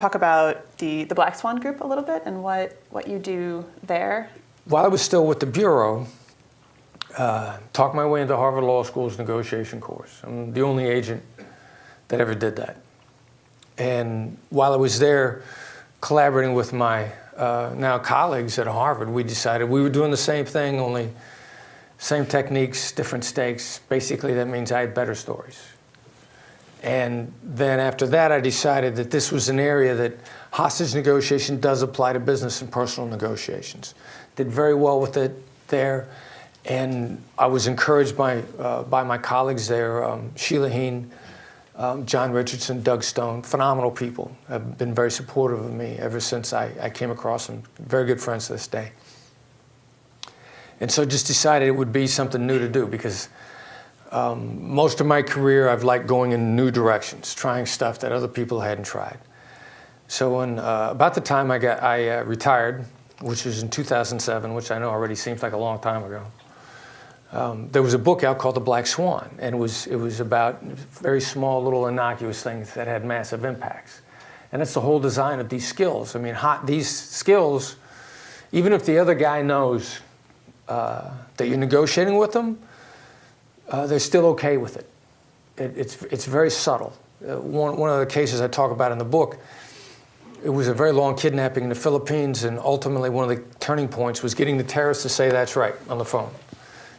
Talk about the Black Swan group a little bit and what you do there. While I was still with the Bureau, talked my way into Harvard Law School's negotiation course. I'm the only agent that ever did that. And while I was there collaborating with my now colleagues at Harvard, we decided we were doing the same thing, only same techniques, different stakes. Basically, that means I had better stories. And then after that, I decided that this was an area that hostage negotiation does apply to business and personal negotiations. Did very well with it there. And I was encouraged by my colleagues there, Sheila Heen, John Richardson, Doug Stone, phenomenal people. Have been very supportive of me ever since I came across them. Very good friends to this day. And so just decided it would be something new to do because most of my career I've liked going in new directions, trying stuff that other people hadn't tried. So when, about the time I retired, which was in 2007, which I know already seems like a long time ago, there was a book out called The Black Swan, and it was about very small little innocuous things that had massive impacts. And it's the whole design of these skills. I mean, these skills, even if the other guy knows that you're negotiating with them, they're still okay with it. It's very subtle. One of the cases I talk about in the book, it was a very long kidnapping in the Philippines, and ultimately one of the turning points was getting the terrorists to say that's right on the phone.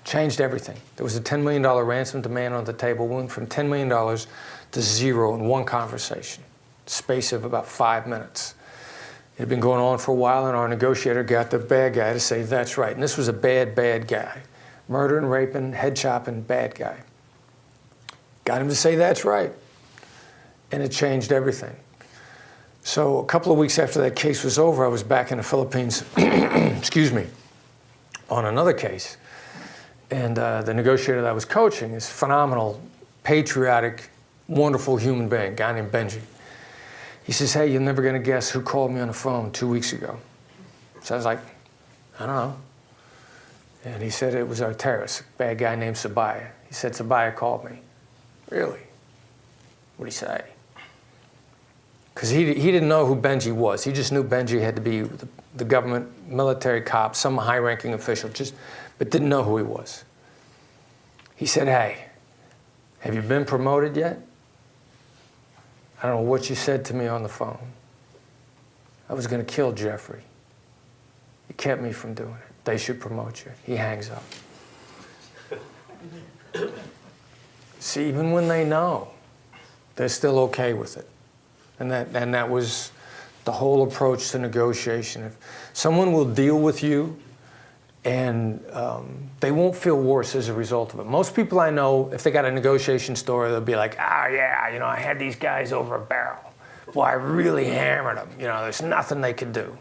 Changed everything. There was a $10 million ransom demand on the table, went from $10 million to zero in one conversation, space of about 5 minutes. It had been going on for a while, and our negotiator got the bad guy to say that's right. And this was a bad, bad guy. Murdering, raping, head chopping, bad guy. Got him to say that's right. And it changed everything. So a couple of weeks after that case was over, I was back in the Philippines, excuse me, on another case. And the negotiator that I was coaching is phenomenal, patriotic, wonderful human being, a guy named Benji. He says, hey, you're never going to guess who called me on the phone 2 weeks ago. So I was like, I don't know. And he said it was our terrorist, a bad guy named Sabaya. He said, Sabaya called me. Really? What'd he say? Because he didn't know who Benji was. He just knew Benji had to be the government, military cop, some high-ranking official, but didn't know who he was. He said, hey, have you been promoted yet? I don't know what you said to me on the phone. I was going to kill Jeffrey. You kept me from doing it. They should promote you. He hangs up. See, even when they know, they're still okay with it. And that was the whole approach to negotiation. If someone will deal with you and they won't feel worse as a result of it. Most people I know, if they got a negotiation story, they'll be like, yeah, you know, I had these guys over a barrel. Boy, I really hammered them. You know, there's nothing they could do.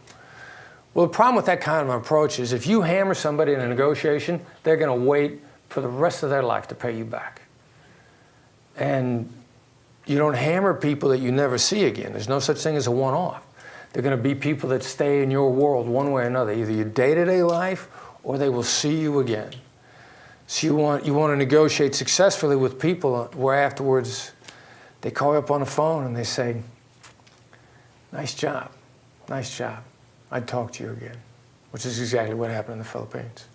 Well, the problem with that kind of approach is if you hammer somebody in a negotiation, they're going to wait for the rest of their life to pay you back. And you don't hammer people that you never see again. There's no such thing as a one-off. They're going to be people that stay in your world one way or another, either your day-to-day life or they will see you again. So you want to negotiate successfully with people where afterwards they call you up on the phone and they say, nice job, nice job. I'd talk to you again, which is exactly what happened in the Philippines.